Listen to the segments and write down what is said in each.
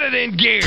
it in gear!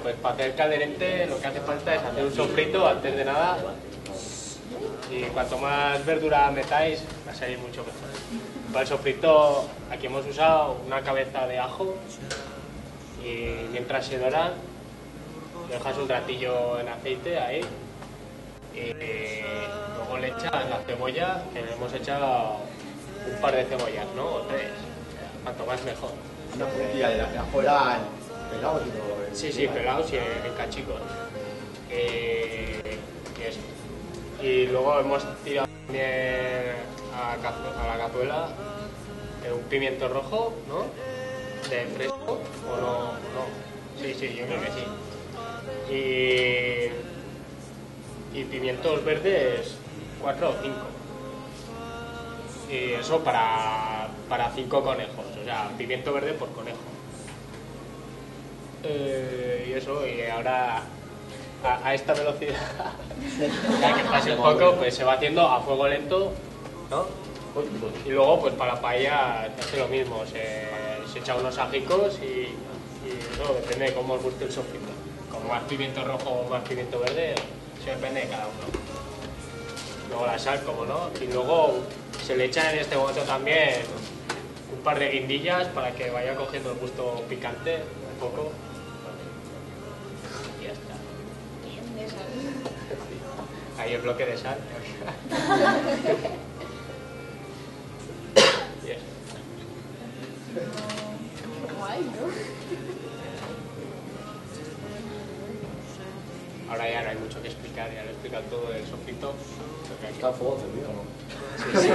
Pues para hacer calderete lo que hace falta es hacer un sofrito antes de nada, y cuanto más verdura metáis va a salir mucho mejor. Para el sofrito aquí hemos usado una cabeza de ajo, y mientras se dora dejas un ratillo en aceite ahí, y luego le echas la cebolla, que le hemos echado un par de cebollas, ¿no? O 3, cuanto más mejor. Una puntilla de afuera pelados y todo. Sí, pelados y en cachicos. Y eso. Y luego hemos tirado también a la cazuela un pimiento rojo, ¿no? De fresco, o no. Sí, yo creo que sí. Y pimientos verdes 4 o 5. Y eso para 5 conejos, o sea, pimiento verde por conejo. Y eso, y ahora a esta velocidad, ya que pase un poco, pues se va haciendo a fuego lento, ¿no? Y luego, pues para la paella se hace lo mismo, se echa unos ajicos y eso depende de cómo os guste el sofrito. Como más pimiento rojo o más pimiento verde, eso depende de cada uno. Luego la sal, como no, y luego se le echa en este momento también un par de guindillas para que vaya cogiendo el gusto picante un poco. Y ya está. Bien de sal. Ahí el bloque de sal. Yes. Guay, ¿no? Ahora ya no hay mucho que explicar, ya lo he explicado todo el sofrito. ¿Está a fuego encendido, no? Sí.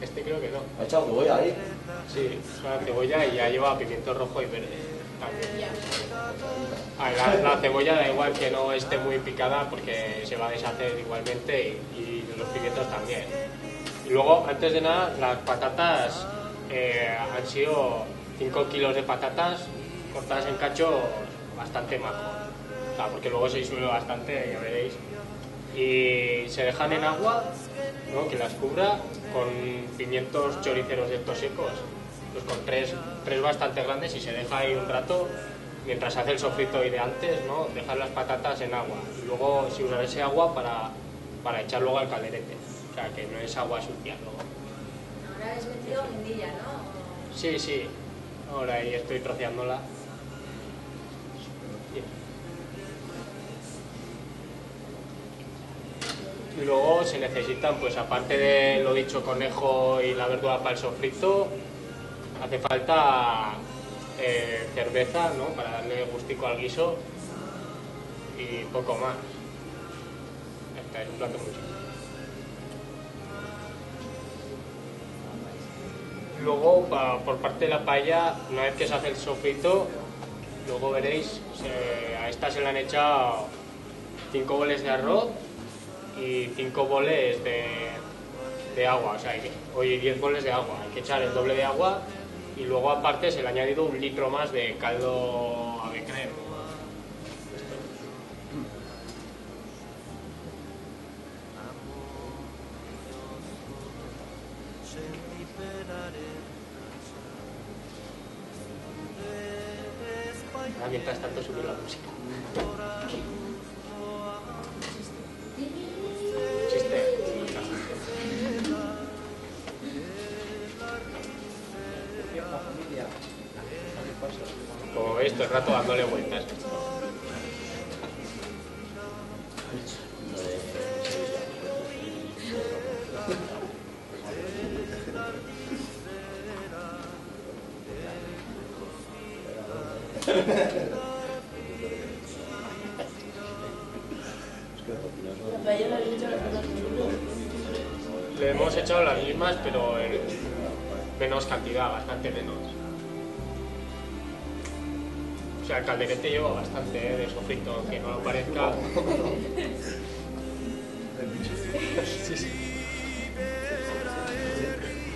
Este creo que no. ¿Ha echado cebolla ahí? Sí, es una cebolla y ya lleva pimiento rojo y verde también. La cebolla da igual que no esté muy picada porque se va a deshacer igualmente, y los pimientos también. Y luego, antes de nada, las patatas han sido 5 kilos de patatas cortadas en cachos bastante majos. O sea, porque luego se disuelve bastante, ya veréis. Y se dejan en agua, ¿no? Que las cubra, con pimientos choriceros de estos secos, pues con tres bastante grandes, y se deja ahí un rato mientras hace el sofrito de antes, ¿no? Dejar las patatas en agua y luego si usar ese agua para echar luego al calderete, o sea que no es agua sucia luego. Ahora has metido guindilla, ¿no? Sí, ahora ahí estoy troceándola. Y luego se necesitan, pues aparte de lo dicho, conejo y la verdura para el sofrito, hace falta cerveza, ¿no? Para darle gustico al guiso, y poco más. Este es un plato muy simple. Luego, por parte de la paella, una vez que se hace el sofrito, luego veréis, a esta se le han echado 5 boles de arroz y 5 boles de agua, o sea, 10 boles de agua. Hay que echar el doble de agua, y luego aparte se le ha añadido 1 litro más de caldo ave creme. Ahora, mientras tanto, subir la música. todo el rato dándole vueltas. La paella la habéis hecho las cosas juntos. Le hemos echado las mismas, pero en menos cantidad, bastante menos. O sea, el calderete lleva bastante de sofrito, aunque no lo parezca. Sí, sí.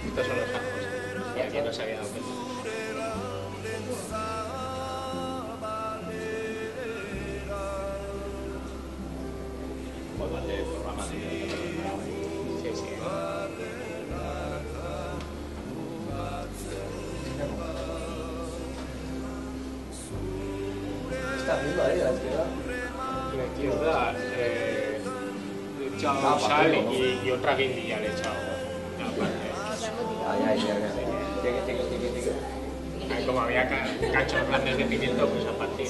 Estos son los ajos. Y aquí no se había dado cuenta. Sí, sí. ¿Qué está haciendo ahí a la izquierda? La izquierda le he echado sal y otra guindilla le he echado. Aparte. Ay, llegue. Ahí como había cachos grandes de pimiento, pues aparte.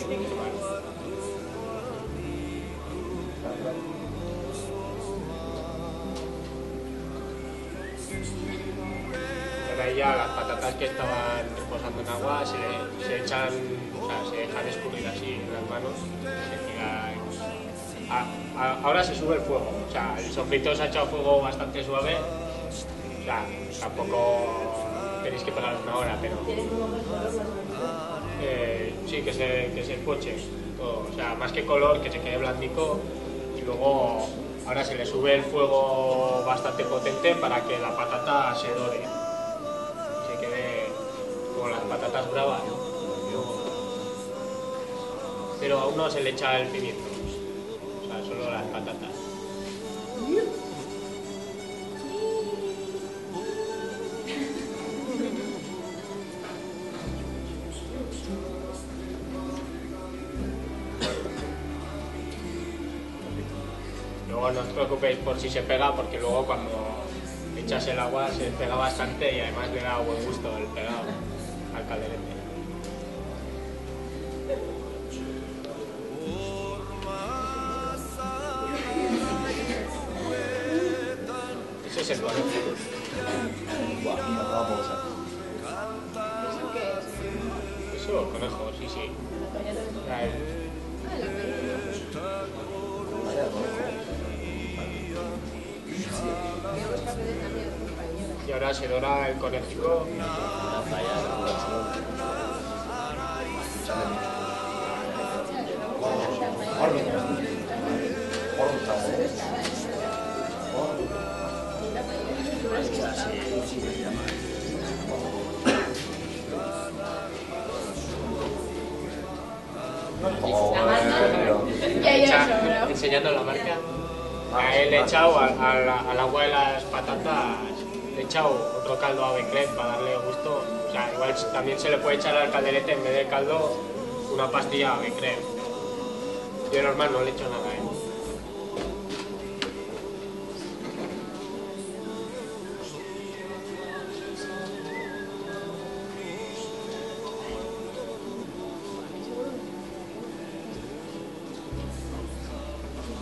Ahora ya las patatas que estaban reposando en agua se echan, o sea, se dejan escurrir así en las manos. Se tira ahora se sube el fuego, o sea, el sofrito se ha echado fuego bastante suave. O sea, tampoco tenéis que pegar una hora, pero sí, que se poche todo. O sea, más que color, que se quede blandico. Y luego ahora se le sube el fuego bastante potente para que la patata se dore y se quede como las patatas bravas, ¿no? Pero aún no se le echa el pimiento, o sea, solo las patatas. Luego no os preocupéis por si se pega, porque luego cuando echas el agua se pega bastante y además le da buen gusto el pegado al calderete. Ese es el conejo. Buah, vamos a... ¿Eso qué es? Eso, conejo, sí, sí. La paella también. O sea, el- Ah, la paella. Vaya, conejo. Quiero buscar también con paella. y ahora se dora el conejico. Enseñando la marca. A él le he echado al agua de las patatas, le he echado otro caldo ave creme para darle gusto. O sea, igual también se le puede echar al calderete en vez de caldo una pastilla ave creme. Yo normal no le echo nada, ¿eh?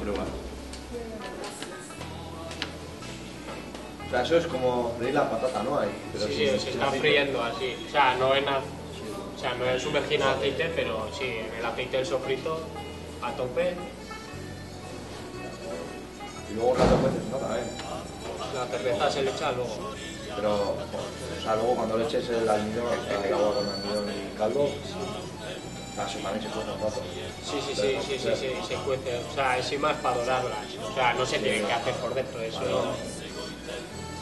Prueba. O sea, eso es como freír la patata, ¿no? Ahí, pero Sí, sin- sí, se sin está aceite. friendo así. O sea, no es sumergir en aceite, pero sí, en el aceite del sofrito a tope. Y luego un rato pues nada, La cerveza se le echa luego. Pero, o sea, luego cuando le eches el almidón, el agua con almidón y caldo, eso también se cuece un rato. Sí, se cuece. O sea, es más para dorarlas. O sea, no se tiene que hacer por dentro, eso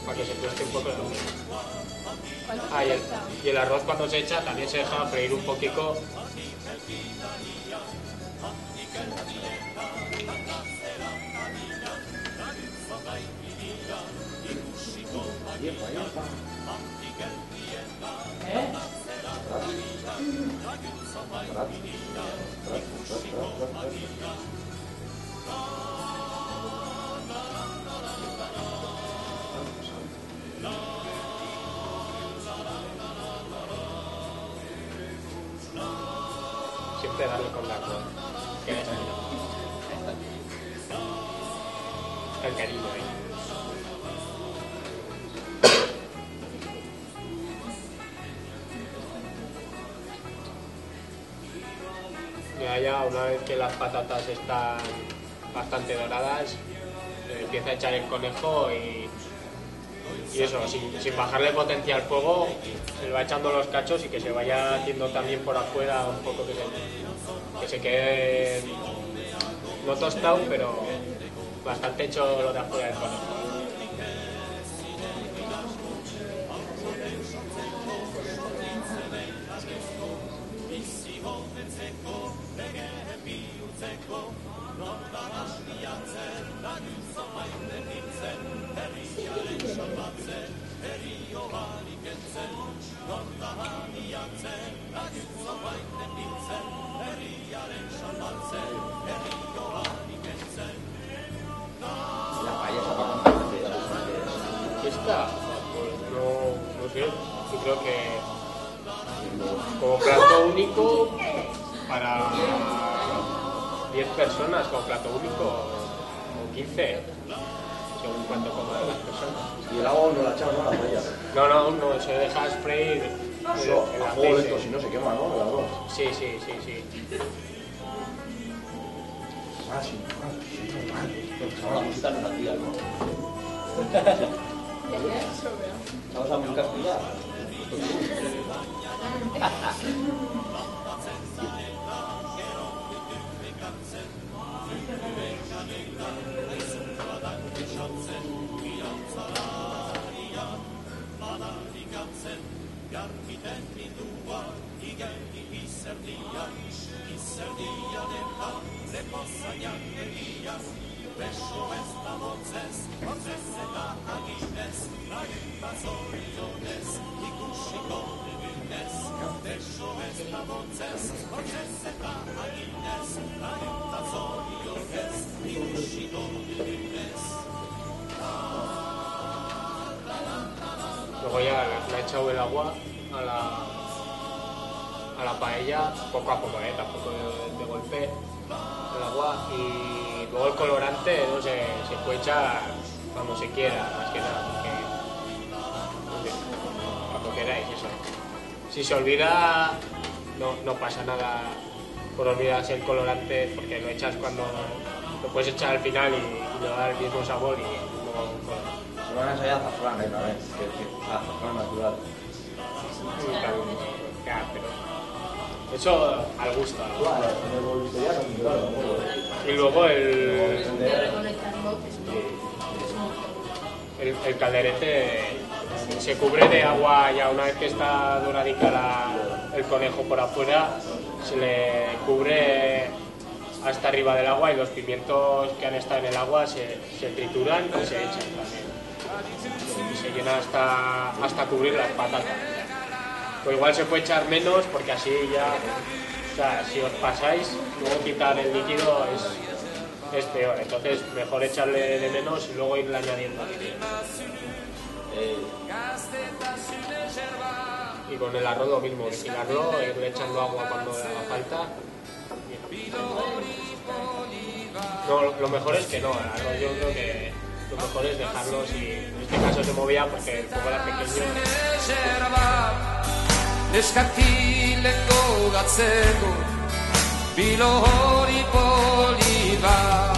para que se cueste un poco. Ah, y el arroz cuando se echa también se deja freír un poquito. apetece darle con la cola. Que es el cariño ahí. Ya una vez que las patatas están bastante doradas, se empieza a echar el conejo y eso, sin bajarle potencia al fuego, se le va echando los cachos y que se vaya haciendo también por afuera un poco que se quede no tostado, pero bastante hecho lo de afuera del conejo. La paella esa para comer. Esta, pues no sé, yo creo que como plato único para 10 personas, como plato único, o 15, según cuánto coman las personas. Y el agua no la echamos, ¿no? La paella. No, se deja freír Eso, el a fuego lento, aceite. si no se quema, ¿no? El arroz. Sí. Ah, sí. La música no la tía, ¿no? Vamos a música fría. Luego ya le he echado el agua a la paella, poco a poco, tampoco de golpe el agua, y luego el colorante no se puede echar cuando se quiera, más que nada, porque cuando queráis eso. Si se olvida, no pasa nada por olvidarse el colorante, porque lo echas cuando lo puedes echar al final y le va a dar el mismo sabor y luego un color. Se van a ensayar azafrán, también. Azafrán natural. Ya, pero eso al gusto. Claro, en el bolitería no me claro, Y luego el calderete se cubre de agua ya una vez que está doradica el conejo por afuera, se le cubre hasta arriba del agua y los pimientos que han estado en el agua se trituran y se echan también. Y se llena hasta cubrir las patatas. Pues igual se puede echar menos porque así ya, o sea, si os pasáis, luego quitar el líquido es peor. Entonces mejor echarle de menos y luego irle añadiendo líquido. Y con el arroz lo mismo, vigilarlo, irle echando agua cuando le haga falta. No, lo mejor es que no, el arroz yo creo que lo mejor es dejarlo, si en este caso se movía porque el fuego era pequeño. Neskatileko gatzeko, bilo hori poliba.